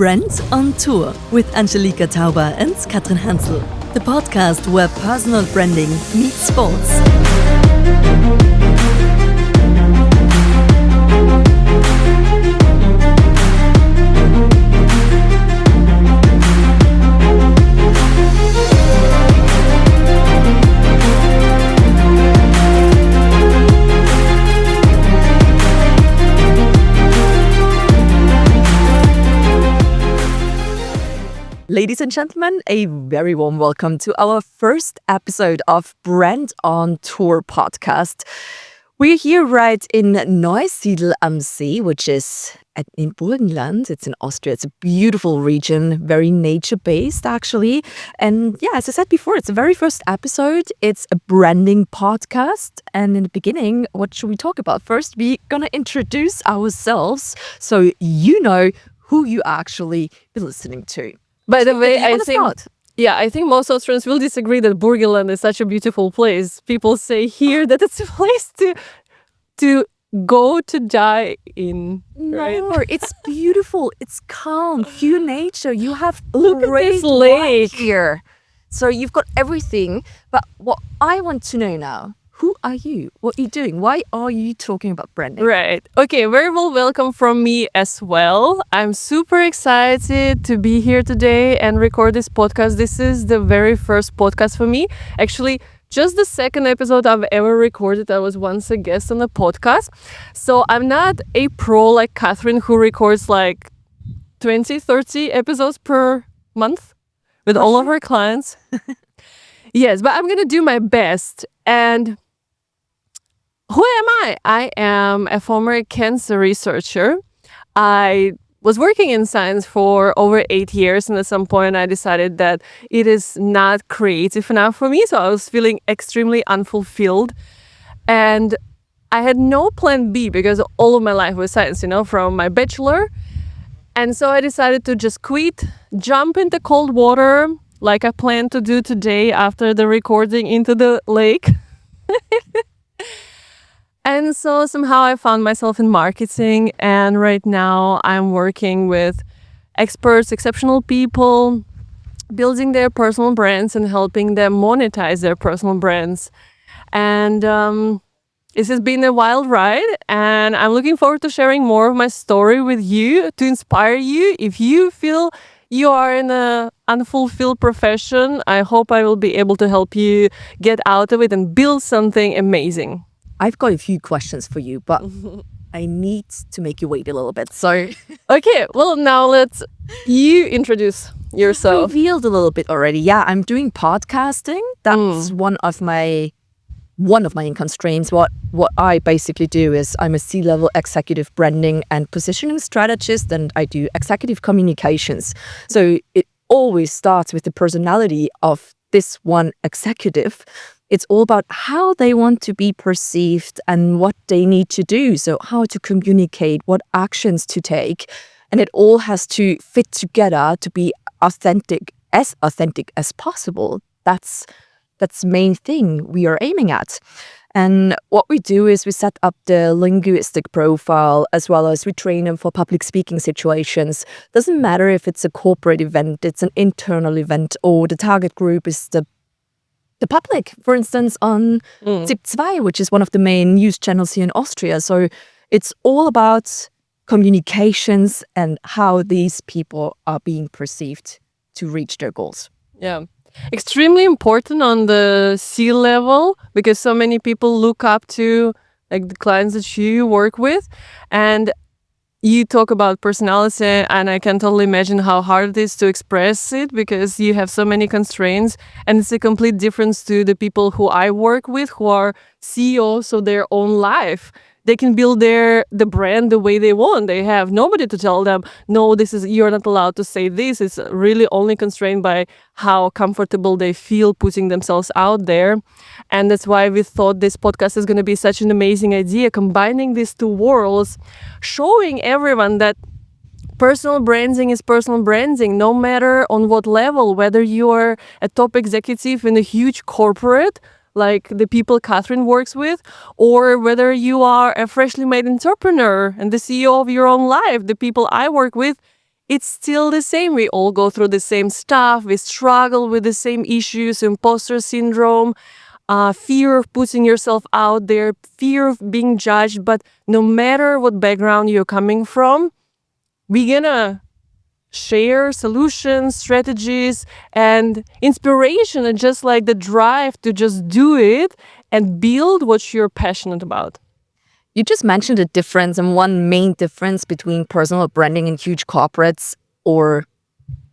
Brand on Tour with Angelika Tauber and Katrin Hansel, the podcast where personal branding meets sports. Ladies and gentlemen, a very warm welcome to our first episode of Brand on Tour podcast. We're here right in Neusiedler See, which is in Burgenland. It's in Austria. It's a beautiful region, very nature-based actually. And yeah, as I said before, it's the very first episode. It's a branding podcast. And in the beginning, what should we talk about? First, we're going to introduce ourselves so you know who you actually be listening to. By the way, I think most Austrians will disagree that Burgenland is such a beautiful place. People say here that it's a place to go to die in. Right? No, it's beautiful. It's calm, pure nature. You have Look at this lake here. So you've got everything. But what I want to know now, who are you? What are you doing? Why are you talking about branding? Right. Okay, very well welcome from me as well. I'm super excited to be here today and record this podcast. This is the very first podcast for me. Actually, just the second episode I've ever recorded. I was once a guest on a podcast. So I'm not a pro like Katrin who records like 20, 30 episodes per month with all of her clients. Yes, but I'm going to do my best. And who am I? I am a former cancer researcher. I was working in science for over 8 years, and at some point I decided that it is not creative enough for me, so I was feeling extremely unfulfilled. And I had no plan B because all of my life was science, from my bachelor. And so I decided to just quit, jump into cold water, like I plan to do today after the recording, into the lake. And so somehow I found myself in marketing, and right now I'm working with experts, exceptional people, building their personal brands and helping them monetize their personal brands. And this has been a wild ride, and I'm looking forward to sharing more of my story with you to inspire you. If you feel you are in an unfulfilled profession, I hope I will be able to help you get out of it and build something amazing. I've got a few questions for you, but I need to make you wait a little bit. So, okay, well, now you introduce yourself. You've revealed a little bit already. Yeah, I'm doing podcasting. That's one of my income streams. What I basically do is I'm a C-level executive branding and positioning strategist, and I do executive communications. So it always starts with the personality of this one executive. It's all about how they want to be perceived and what they need to do. So how to communicate, what actions to take. And it all has to fit together to be authentic as possible. That's the main thing we are aiming at. And what we do is we set up the linguistic profile as well as we train them for public speaking situations. Doesn't matter if it's a corporate event, it's an internal event, or the target group is the public, for instance, on ZIP 2, which is one of the main news channels here in Austria. So it's all about communications and how these people are being perceived to reach their goals. Yeah. Extremely important on the C level because so many people look up to like the clients that you work with. And you talk about personality, and I can totally imagine how hard it is to express it because you have so many constraints, and it's a complete difference to the people who I work with who are CEOs of their own life. They can build the brand the way they want. They have nobody to tell them, no, you're not allowed to say this. It's really only constrained by how comfortable they feel putting themselves out there. And that's why we thought this podcast is going to be such an amazing idea, combining these two worlds, showing everyone that personal branding is personal branding, no matter on what level, whether you are a top executive in a huge corporate like the people Katrin works with, or whether you are a freshly made entrepreneur and the CEO of your own life, the people I work with, it's still the same. We all go through the same stuff. We struggle with the same issues, imposter syndrome, fear of putting yourself out there, fear of being judged. But no matter what background you're coming from, we're gonna share solutions, strategies, and inspiration, and just like the drive to just do it and build what you're passionate about. You just mentioned a difference, and one main difference between personal branding in huge corporates or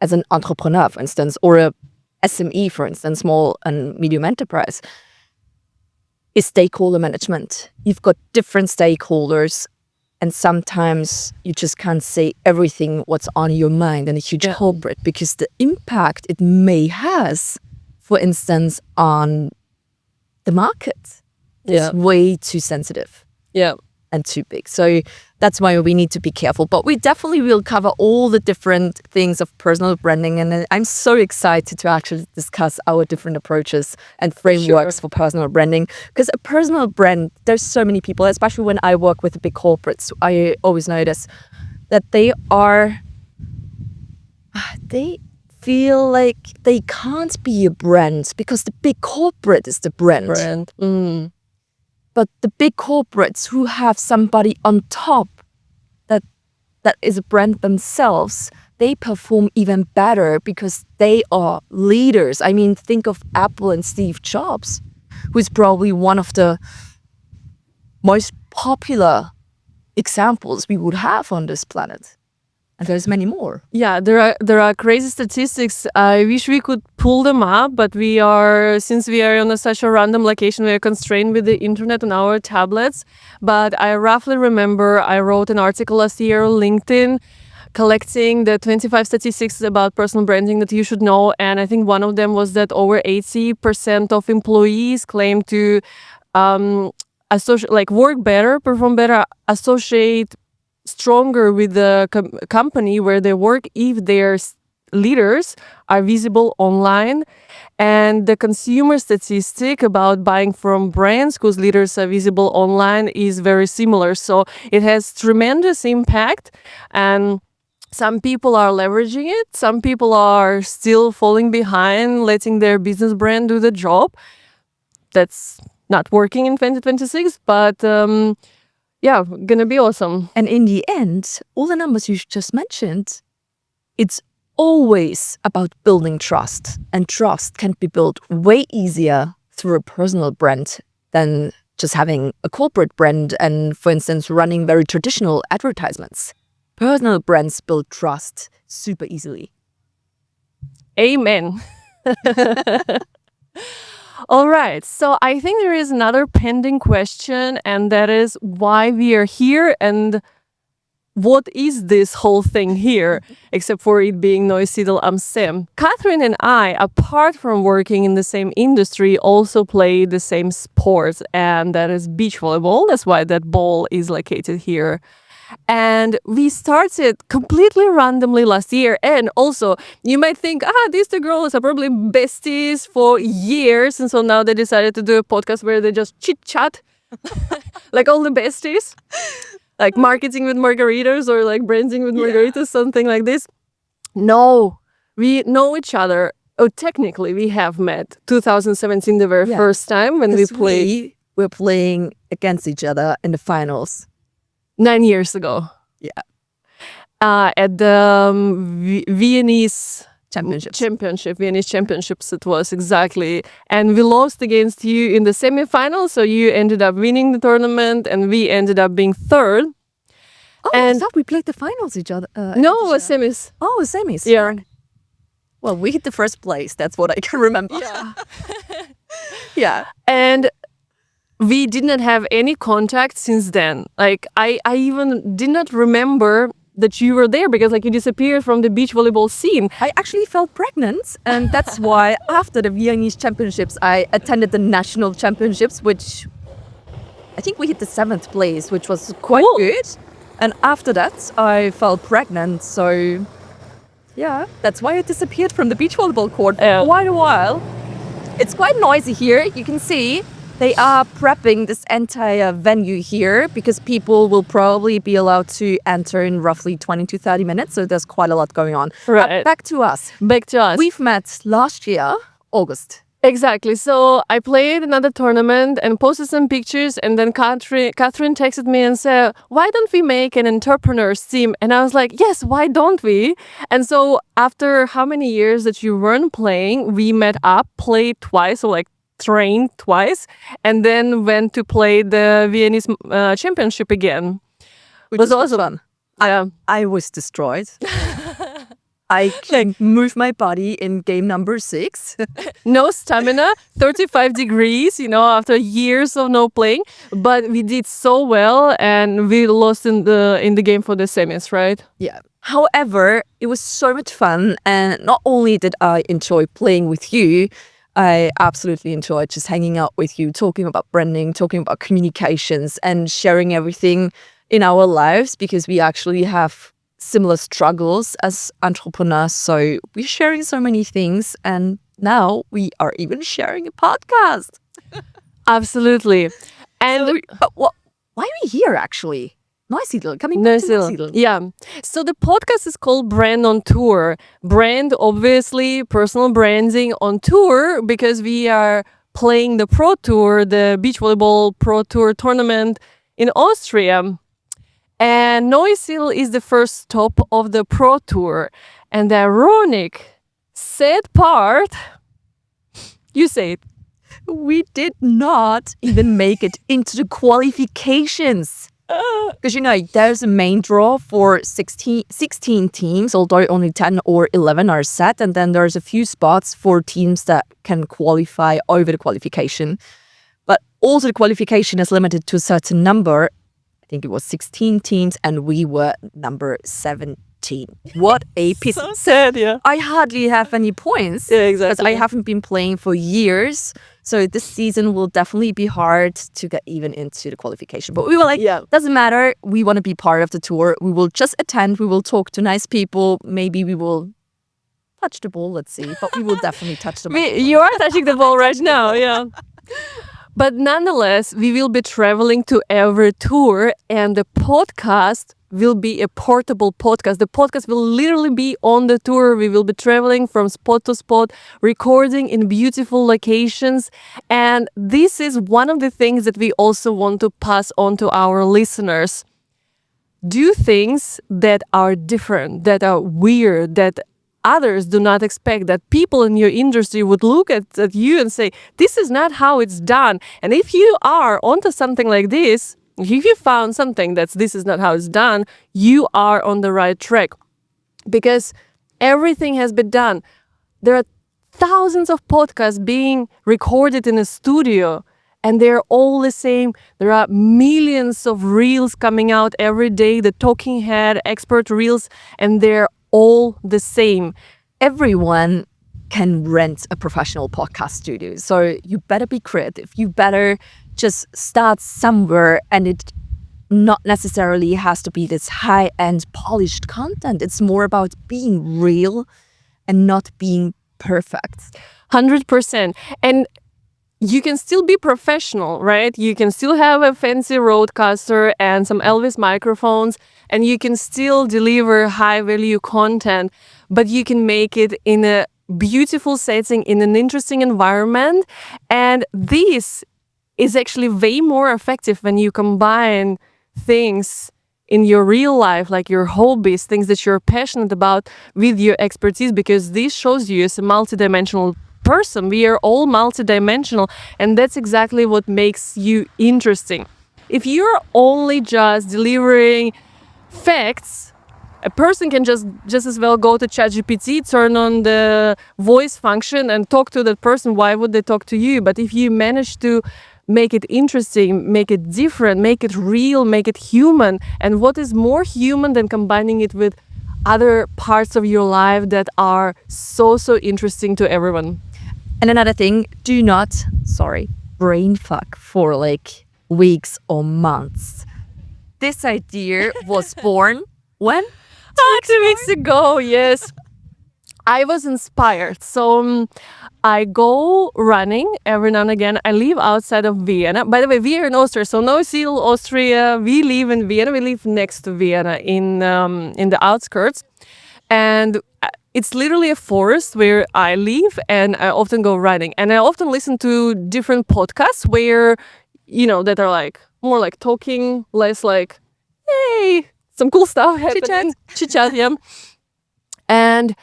as an entrepreneur, for instance, or a SME, for instance, small and medium enterprise, is stakeholder management. You've got different stakeholders, and sometimes you just can't say everything what's on your mind in a huge corporate, because the impact it may has, for instance, on the market is way too sensitive. And too big. So that's why we need to be careful. But we definitely will cover all the different things of personal branding. And I'm so excited to actually discuss our different approaches and frameworks for personal branding. Because a personal brand, there's so many people, especially when I work with the big corporates, I always notice that they feel like they can't be a brand because the big corporate is the brand. But the big corporates who have somebody on top that is a brand themselves, they perform even better because they are leaders. I mean, think of Apple and Steve Jobs, who is probably one of the most popular examples we would have on this planet. And there's many more. Yeah, there are crazy statistics. I wish we could pull them up, but since we are on such a random location, we are constrained with the internet on our tablets. But I roughly remember I wrote an article last year on LinkedIn collecting the 25 statistics about personal branding that you should know. And I think one of them was that over 80% of employees claim to work better, perform better, associate stronger with the company where they work if their leaders are visible online. And the consumer statistic about buying from brands whose leaders are visible online is very similar. So it has tremendous impact, and some people are leveraging it. Some people are still falling behind, letting their business brand do the job. That's not working in 2026, but gonna be awesome. And in the end, all the numbers you just mentioned, it's always about building trust. And trust can be built way easier through a personal brand than just having a corporate brand and, for instance, running very traditional advertisements. Personal brands build trust super easily. Amen. All right, so I think there is another pending question, and that is why we are here and what is this whole thing here, except for it being Neusiedler See. Catherine and I, apart from working in the same industry, also play the same sport, and that is beach volleyball. That's why that ball is located here. And we started completely randomly last year. And also, you might think, these two girls are probably besties for years. And so now they decided to do a podcast where they just chit-chat, like all the besties, like marketing with margaritas or like branding with margaritas, something like this. No, we know each other. Oh, technically, we have met 2017, the very first time when we played. We were playing against each other in the finals. 9 years ago. Yeah. At the Viennese Viennese Championships it was, exactly. And we lost against you in the semifinals, so you ended up winning the tournament and we ended up being third. Oh, and I thought we played the finals each other. No, it was semis. Oh, semis. Yeah. Well, we hit the first place. That's what I can remember. Yeah. Yeah. And we did not have any contact since then. Like, I even did not remember that you were there because, like, you disappeared from the beach volleyball scene. I actually felt pregnant, and that's why after the Viennese Championships, I attended the national championships, which I think we hit the 7th place, which was quite good. And after that, I felt pregnant, so yeah, that's why I disappeared from the beach volleyball court for quite a while. It's quite noisy here, you can see. They are prepping this entire venue here because people will probably be allowed to enter in roughly 20 to 30 minutes. So there's quite a lot going on. Right. Back to us. Back to us. We've met last year, August. Exactly. So I played another tournament and posted some pictures, and then Catherine texted me and said, "Why don't we make an entrepreneurs team?" And I was like, "Yes, why don't we?" And so after how many years that you weren't playing, we met up, played twice, or like trained twice, and then went to play the Viennese championship again. Which was also fun. Yeah. I was destroyed. I can move my body in game number 6. No stamina, 35 degrees, after years of no playing. But we did so well, and we lost in the game for the semis, right? Yeah. However, it was so much fun. And not only did I enjoy playing with you, I absolutely enjoyed just hanging out with you, talking about branding, talking about communications, and sharing everything in our lives, because we actually have similar struggles as entrepreneurs. So we're sharing so many things, and now we are even sharing a podcast. Absolutely. And why are we here actually? Neusiedler, coming back to Neusiedler. Neusiedler. Yeah. So the podcast is called Brand on Tour. Brand, obviously, personal branding on tour, because we are playing the Pro Tour, the beach volleyball Pro Tour tournament in Austria. And Neusiedler is the first stop of the Pro Tour. And the ironic, sad part, you say it. We did not even make it into the qualifications. Because, there's a main draw for 16 teams, although only 10 or 11 are set. And then there's a few spots for teams that can qualify over the qualification. But also the qualification is limited to a certain number. I think it was 16 teams, and we were number 17. What a piece. So sad, yeah. I hardly have any points. Yeah, exactly. Because I haven't been playing for years. So this season will definitely be hard to get even into the qualification. But we were like, doesn't matter. We want to be part of the tour. We will just attend. We will talk to nice people. Maybe we will touch the ball. Let's see. But we will definitely touch the ball. You are touching the ball right now, yeah. But nonetheless, we will be traveling to every tour, and the podcast will be a portable podcast. The podcast will literally be on the tour. We will be traveling from spot to spot, recording in beautiful locations. And this is one of the things that we also want to pass on to our listeners. Do things that are different, that are weird, that others do not expect, that people in your industry would look at you and say, this is not how it's done. And if you are onto something like this, if you found something this is not how it's done, you are on the right track, because everything has been done. There are thousands of podcasts being recorded in a studio, and they're all the same. There are millions of reels coming out every day, the talking head, expert reels, and they're all the same. Everyone can rent a professional podcast studio. So you better be creative. You better just start somewhere, and it not necessarily has to be this high-end polished content. It's more about being real and not being perfect. 100%. And you can still be professional, right? You can still have a fancy roadcaster and some Elvis microphones, and you can still deliver high-value content, but you can make it in a beautiful setting, in an interesting environment. And this is actually way more effective when you combine things in your real life, like your hobbies, things that you're passionate about, with your expertise, because this shows you as a multidimensional person. We are all multidimensional, and that's exactly what makes you interesting. If you're only just delivering facts, a person can just as well go to ChatGPT, turn on the voice function and talk to that person. Why would they talk to you? But if you manage to make it interesting, make it different, make it real, make it human, and what is more human than combining it with other parts of your life that are so interesting to everyone? And another thing, do not, brain fuck for like weeks or months. This idea was born when? 2 weeks ago, yes. I was inspired. So I go running every now and again. I live outside of Vienna. By the way, we are in Austria, so Neusiedler, Austria. We live in Vienna. We live next to Vienna in the outskirts, and it's literally a forest where I live, and I often go running. And I often listen to different podcasts where, that are like more like talking, less like, hey, some cool stuff happening. Chit-chat, yeah. And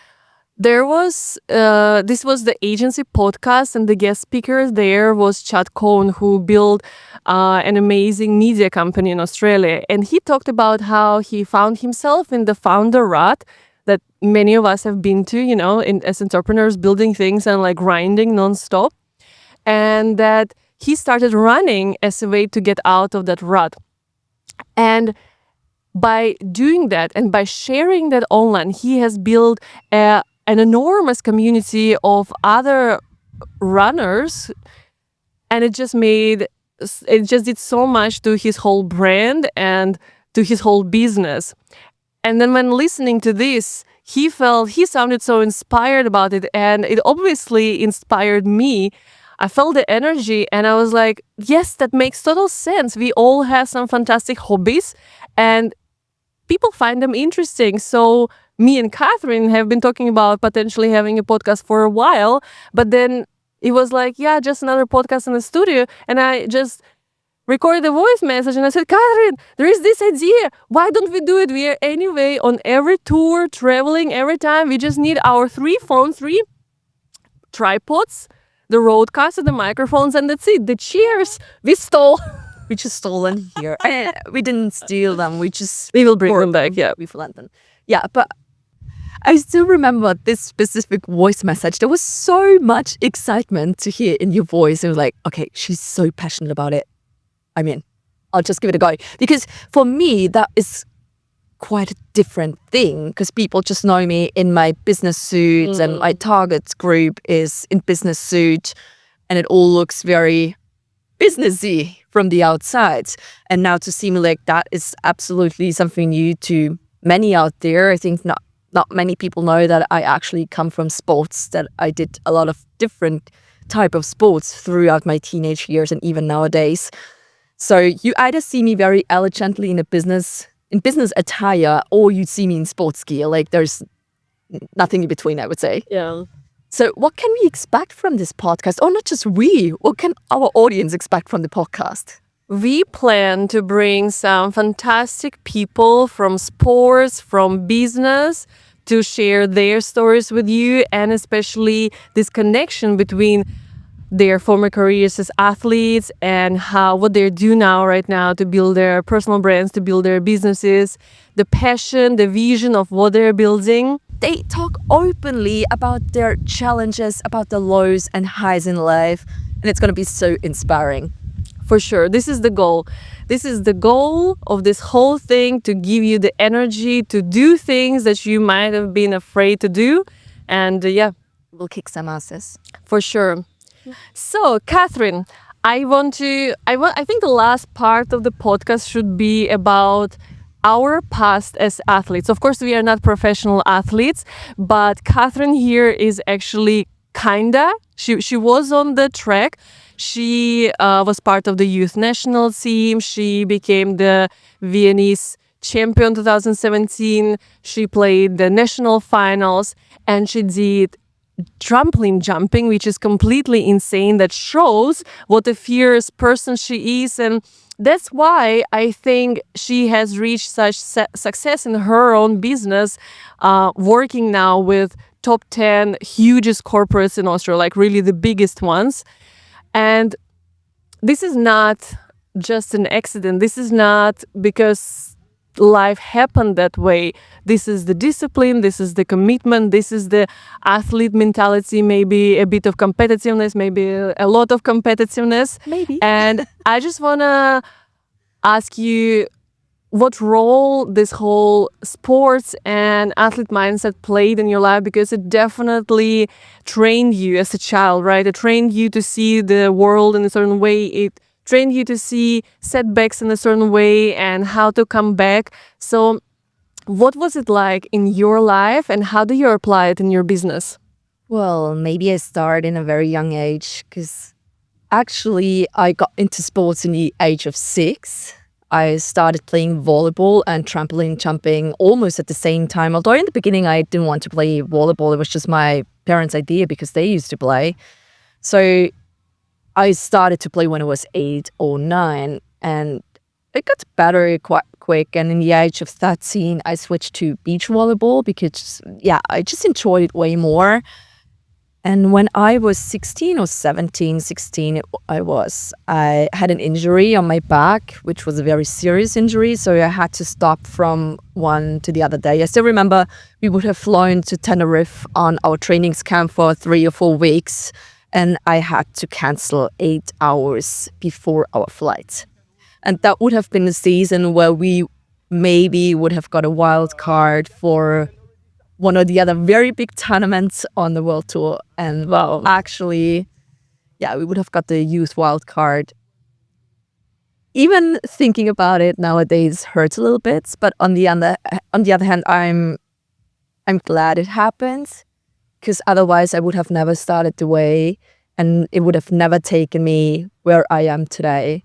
there was this was the agency podcast, and the guest speaker there was Chad Cohn, who built an amazing media company in Australia. And he talked about how he found himself in the founder rut that many of us have been to, as entrepreneurs, building things and like grinding nonstop. And that he started running as a way to get out of that rut. And by doing that and by sharing that online, he has built an enormous community of other runners, and it just did so much to his whole brand and to his whole business. And then when listening to this, he sounded so inspired about it, and it obviously inspired me. I felt the energy, and I was like, yes, that makes total sense. We all have some fantastic hobbies, and people find them interesting. So me and Catherine have been talking about potentially having a podcast for a while, but then it was like, yeah, just another podcast in the studio. And I just recorded a voice message and I said, Catherine, there is this idea. Why don't we do it? We are anyway on every tour, traveling every time. We just need our 3 phones, 3 tripods, the roadcaster, the microphones, and that's it. The chairs we stole. We just stolen here. We didn't steal them. We will bring them back. Yeah, we've lent them. Yeah, but I still remember this specific voice message. There was so much excitement to hear in your voice. It was like, okay, she's so passionate about it. I mean, I'll just give it a go. Because for me, that is quite a different thing, because people just know me in my business suits and my target group is in business suit, and it all looks very businessy from the outside. And now to see me like that is absolutely something new to many out there. I think not many people know that I actually come from sports, that I did a lot of different type of sports throughout my teenage years and even nowadays. So you either see me very elegantly in business attire, or you see me in sports gear. Like there's nothing in between, I would say. Yeah. So what can we expect from this podcast? Or not just we, what can our audience expect from the podcast? We plan to bring some fantastic people from sports, from business, to share their stories with you, and especially this connection between their former careers as athletes and what they do right now to build their personal brands, to build their businesses, the passion, the vision of what they're building. They talk openly about their challenges, about the lows and highs in life, and it's going to be so inspiring. For sure. This is the goal. This is the goal of this whole thing, to give you the energy to do things that you might have been afraid to do. And we'll kick some asses. For sure. So, Catherine, I think the last part of the podcast should be about our past as athletes. Of course, we are not professional athletes, but Catherine here is actually kinda. She was on the track. She was part of the youth national team. She became the Viennese champion 2017. She played the national finals, and she did trampoline jumping, which is completely insane. That shows what a fierce person she is, and that's why I think she has reached such success in her own business, working now with top 10 hugest corporates in Austria, like really the biggest ones. And this is not just an accident. This is not because life happened that way. This is the discipline, this is the commitment, this is the athlete mentality, maybe a bit of competitiveness, maybe a lot of competitiveness. Maybe. And I just want to ask you what role this whole sports and athlete mindset played in your life, because it definitely trained you as a child, right? It trained you to see the world in a certain way. It trained you to see setbacks in a certain way and how to come back. So What was it like in your life and how do you apply it in your business? Well, maybe I started in a very young age because actually I got into sports in the age of 6. I started playing volleyball and trampoline jumping almost at the same time. Although in the beginning I didn't want to play volleyball, it was just my parents' idea because they used to play. So I started to play when I was 8 or 9, and it got better quite quick. And in the age of 13, I switched to beach volleyball because, yeah, I just enjoyed it way more. And when I was 16 or 17, 16, I had an injury on my back, which was a very serious injury. So I had to stop from one to the other day. I still remember we would have flown to Tenerife on our trainings camp for 3 or 4 weeks. And I had to cancel 8 hours before our flight. And that would have been the season where we maybe would have got a wild card for one or the other very big tournaments on the world tour. And Wow. actually, yeah, we would have got the youth wild card. Even thinking about it nowadays hurts a little bit, but on the other hand, I'm glad it happened because otherwise I would have never started the way, and it would have never taken me where I am today,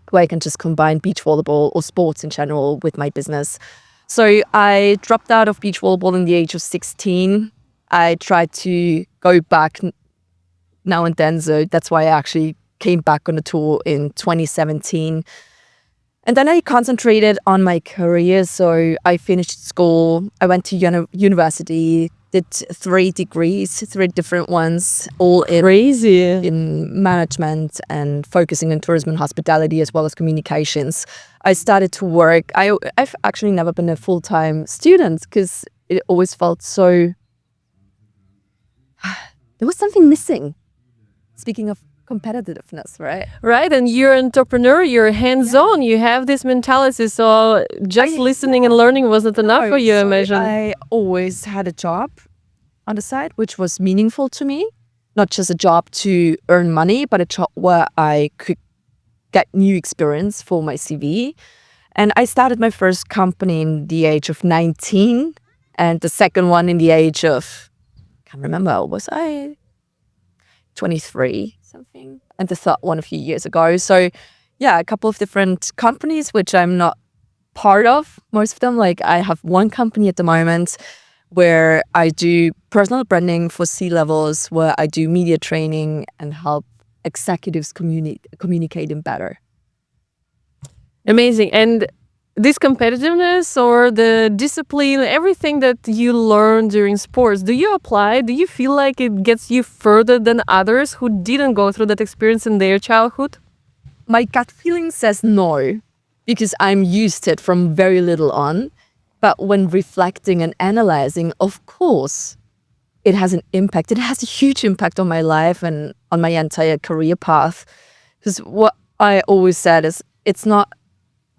where I can just combine beach volleyball or sports in general with my business. So I dropped out of beach volleyball in the age of 16. I tried to go back now and then, so that's why I actually came back on the tour in 2017. And then I concentrated on my career, so I finished school. I went to university, did 3 degrees, 3 different ones, all in management and focusing on tourism and hospitality as well as communications. I started to work. I've actually never been a full-time student because it always felt so... there was something missing. Speaking of competitiveness, right? Right, and you're an entrepreneur, you're hands-on, you have this mentality, so just listening and learning wasn't enough for you, I imagine. I always had a job on the side, which was meaningful to me. Not just a job to earn money, but a job where I could get new experience for my CV. And I started my first company in the age of 19, and the second one in the age of, can't remember, was I 23 something? And the third one a few years ago. So yeah, a couple of different companies, which I'm not part of, most of them. Like I have one company at the moment where I do personal branding for C-levels, where I do media training and help executives communicating better. Amazing. And this competitiveness or the discipline, everything that you learn during sports, do you apply? Do you feel like it gets you further than others who didn't go through that experience in their childhood? My gut feeling says no, because I'm used to it from very little on. But when reflecting and analyzing, of course, it has an impact. It has a huge impact on my life and on my entire career path. Because what I always said is it's not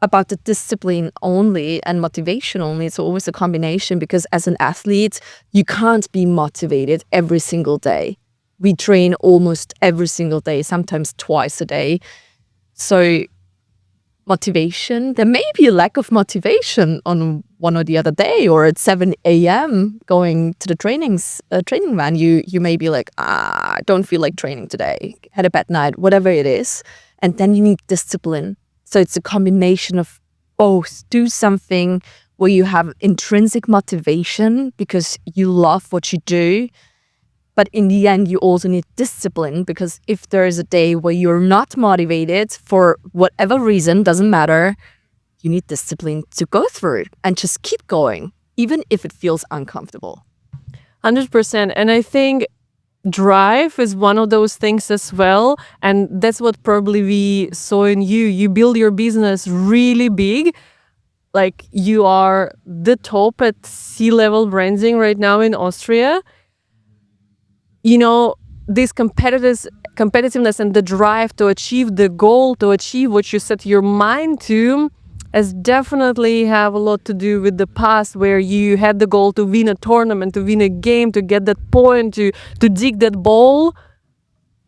about the discipline only and motivation only. It's always a combination, because as an athlete, you can't be motivated every single day. We train almost every single day, sometimes twice a day. So motivation, there may be a lack of motivation on one or the other day, or at 7 a.m. going to the training van, you may be like, I don't feel like training today, had a bad night, whatever it is. And then you need discipline. So it's a combination of both. Do something where you have intrinsic motivation because you love what you do. But in the end, you also need discipline, because if there is a day where you're not motivated for whatever reason, doesn't matter, you need discipline to go through it and just keep going, even if it feels uncomfortable. 100%. And I think drive is one of those things as well. And that's what probably we saw in you. You build your business really big. Like you are the top at C-level branding right now in Austria. You know, this competitiveness and the drive to achieve the goal, to achieve what you set your mind to, has definitely have a lot to do with the past, where you had the goal to win a tournament, to win a game, to get that point, to dig that ball.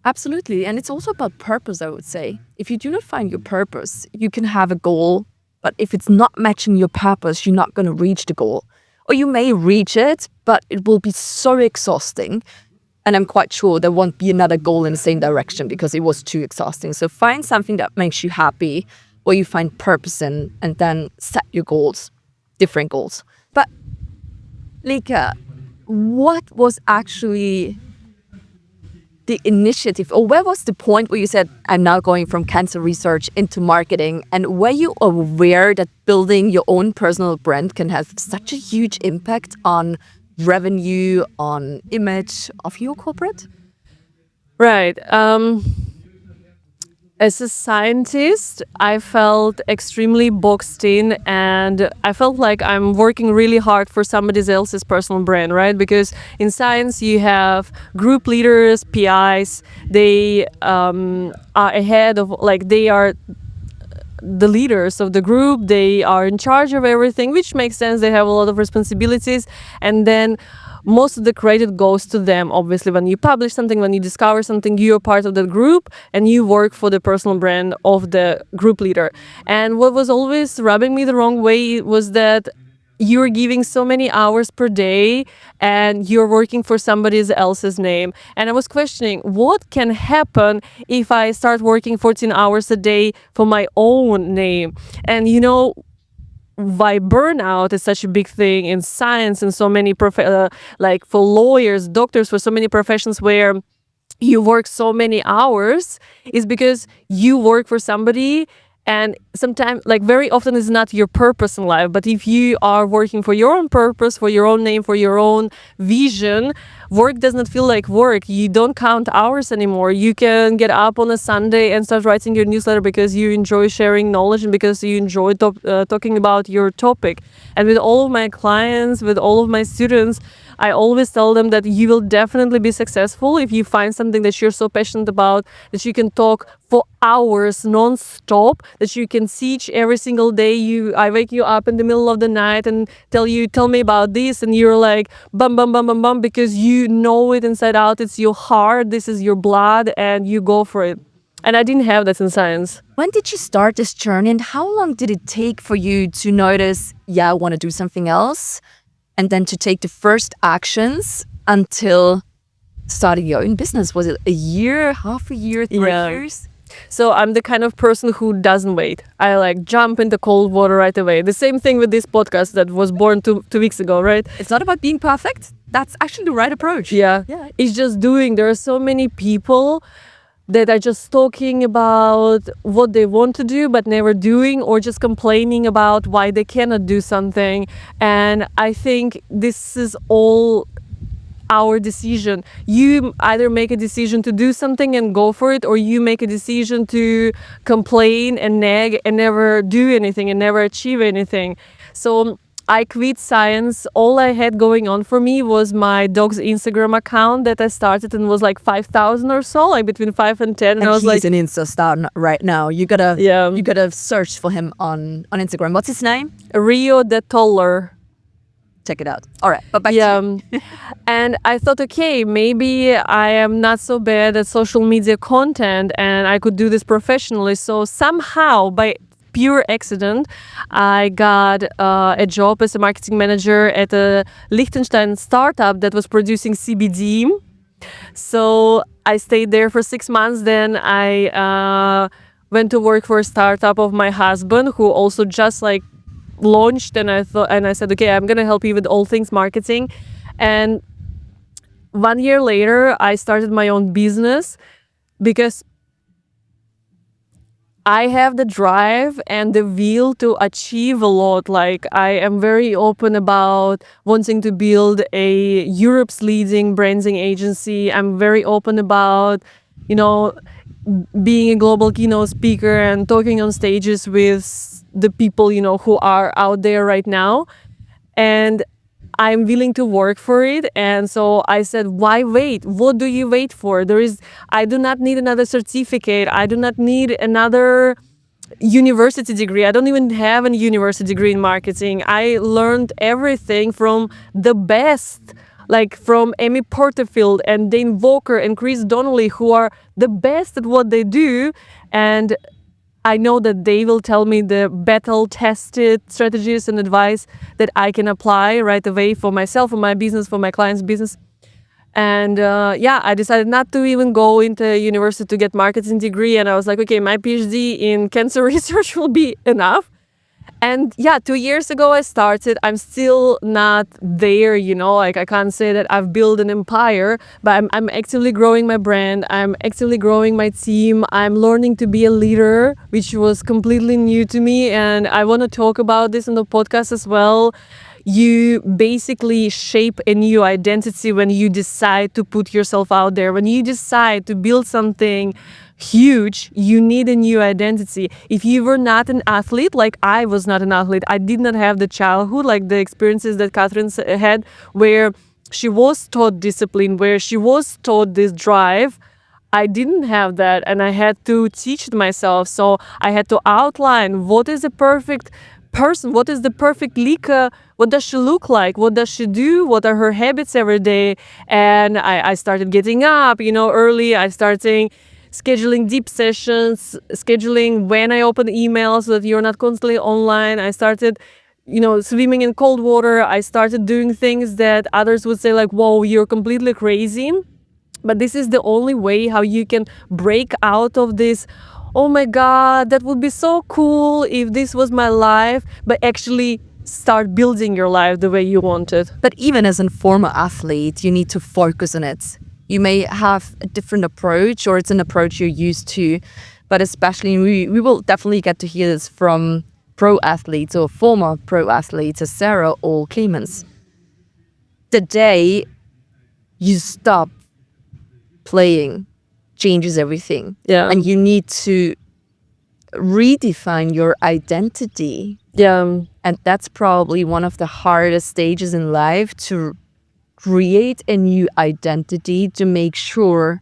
Absolutely. And it's also about purpose, I would say. If you do not find your purpose, you can have a goal But if it's not matching your purpose, you're not going to reach the goal. Or you may reach it, but it will be so exhausting. And I'm quite sure there won't be another goal in the same direction because it was too exhausting. So find something that makes you happy, where you find purpose in, and then set your goals, different goals. But Lika, what was actually the initiative, or where was the point where you said, I'm now going from cancer research into marketing? And were you aware that building your own personal brand can have such a huge impact on revenue, on image of your corporate? Right. As a scientist, I felt extremely boxed in, and I felt like I'm working really hard for somebody else's personal brand, right? Because in science, you have group leaders, PIs. They are ahead of, like, they are the leaders of the group. They are in charge of everything, which makes sense. They have a lot of responsibilities, and then most of the credit goes to them. Obviously, when you publish something, when you discover something, you're part of the group and you work for the personal brand of the group leader. And what was always rubbing me the wrong way was that you're giving so many hours per day and you're working for somebody else's name. And I was questioning what can happen if I start working 14 hours a day for my own name. And why burnout is such a big thing in science and so many like for lawyers, doctors, for so many professions where you work so many hours, is because you work for somebody. And sometimes, like very often, it's not your purpose in life. But if you are working for your own purpose, for your own name, for your own vision, work does not feel like work. You don't count hours anymore. You can get up on a Sunday and start writing your newsletter because you enjoy sharing knowledge and because you enjoy talking about your topic. And with all of my clients, with all of my students, I always tell them that you will definitely be successful if you find something that you're so passionate about, that you can talk for hours non-stop, that you can teach every single day. I wake you up in the middle of the night and tell me about this, and you're like bum bum bum bum bum because you know it inside out. It's your heart, this is your blood, and you go for it. And I didn't have that in science. When did you start this journey, and how long did it take for you to notice, I want to do something else, and then to take the first actions until starting your own business? Was it a year, half a year, 3 years? So I'm the kind of person who doesn't wait. I like jump into cold water right away. The same thing with this podcast that was born two weeks ago, right? It's not about being perfect. That's actually the right approach. Yeah. It's just doing. There are so many people that are just talking about what they want to do but never doing, or just complaining about why they cannot do something. And I think this is all our decision. You either make a decision to do something and go for it, or you make a decision to complain and nag and never do anything and never achieve anything. So I quit science. All I had going on for me was my dog's Instagram account that I started, and was like 5,000 or so, like between 5 and 10. And I was he's like, an Insta star right now. You gotta search for him on Instagram. What's his name? Rio de Toller. Check it out. All right, but back to you. And I thought, okay, maybe I am not so bad at social media content and I could do this professionally. So somehow, by pure accident, I got a job as a marketing manager at a Liechtenstein startup that was producing CBD. So I stayed there for 6 months. Then I went to work for a startup of my husband, who also just like launched, and I said, okay, I'm gonna help you with all things marketing. And 1 year later, I started my own business because I have the drive and the will to achieve a lot. Like, I am very open about wanting to build a Europe's leading branding agency. I'm very open about, being a global keynote speaker and talking on stages with the people, who are out there right now. And I'm willing to work for it. And so I said, why wait? What do you wait for? I do not need another certificate. I do not need another university degree. I don't even have a university degree in marketing. I learned everything from the best, like from Amy Porterfield and Dane Walker and Chris Donnelly, who are the best at what they do. And I know that they will tell me the battle-tested strategies and advice that I can apply right away for myself, for my business, for my client's business. And I decided not to even go into university to get marketing degree. And I was like, okay, my PhD in cancer research will be enough. And 2 years ago I started. I'm still not there, like I can't say that I've built an empire, but I'm actively growing my brand. I'm actively growing my team. I'm learning to be a leader, which was completely new to me. And I want to talk about this in the podcast as well. You basically shape a new identity when you decide to put yourself out there. When you decide to build something huge, you need a new identity. If you were not an athlete, like I was not an athlete, I did not have the childhood, like the experiences that Catherine had, where she was taught discipline, where she was taught this drive. I didn't have that, and I had to teach it myself. So I had to outline what is the perfect person, what is the perfect Lika, what does she look like, what does she do, what are her habits every day. And I started getting up, early. I started scheduling deep sessions, scheduling when I open emails so that you're not constantly online. I started, swimming in cold water. I started doing things that others would say like, whoa, you're completely crazy. But this is the only way how you can break out of this, oh my God, that would be so cool if this was my life, but actually start building your life the way you want it. But even as a former athlete, you need to focus on it. You may have a different approach, or it's an approach you're used to, but especially we will definitely get to hear this from pro athletes or former pro athletes as Sarah or Clemens. The day you stop playing changes everything. Yeah. And you need to redefine your identity. Yeah. And that's probably one of the hardest stages in life, to create a new identity, to make sure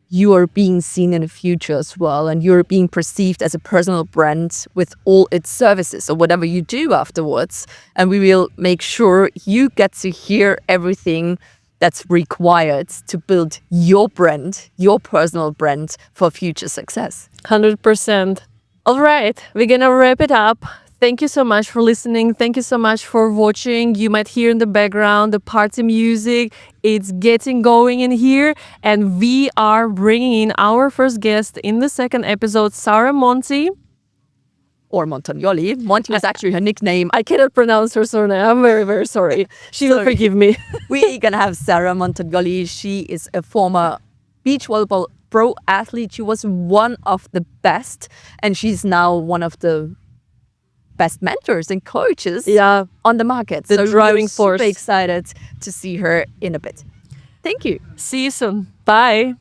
you are being seen in the future as well, and you're being perceived as a personal brand with all its services or whatever you do afterwards. And we will make sure you get to hear everything that's required to build your brand, your personal brand, for future success. 100%. All right, we're gonna wrap it up. Thank you so much for listening. Thank you so much for watching. You might hear in the background the party music. It's getting going in here. And we are bringing in our first guest in the second episode, Sarah Monti. Or Montagnoli. Monty was actually her nickname. I cannot pronounce her surname. I'm very, very sorry. She will forgive me. We're going to have Sarah Montagnoli. She is a former beach volleyball pro athlete. She was one of the best, and she's now one of the best mentors and coaches on the market. The driving force. Super excited to see her in a bit. Thank you. See you soon. Bye.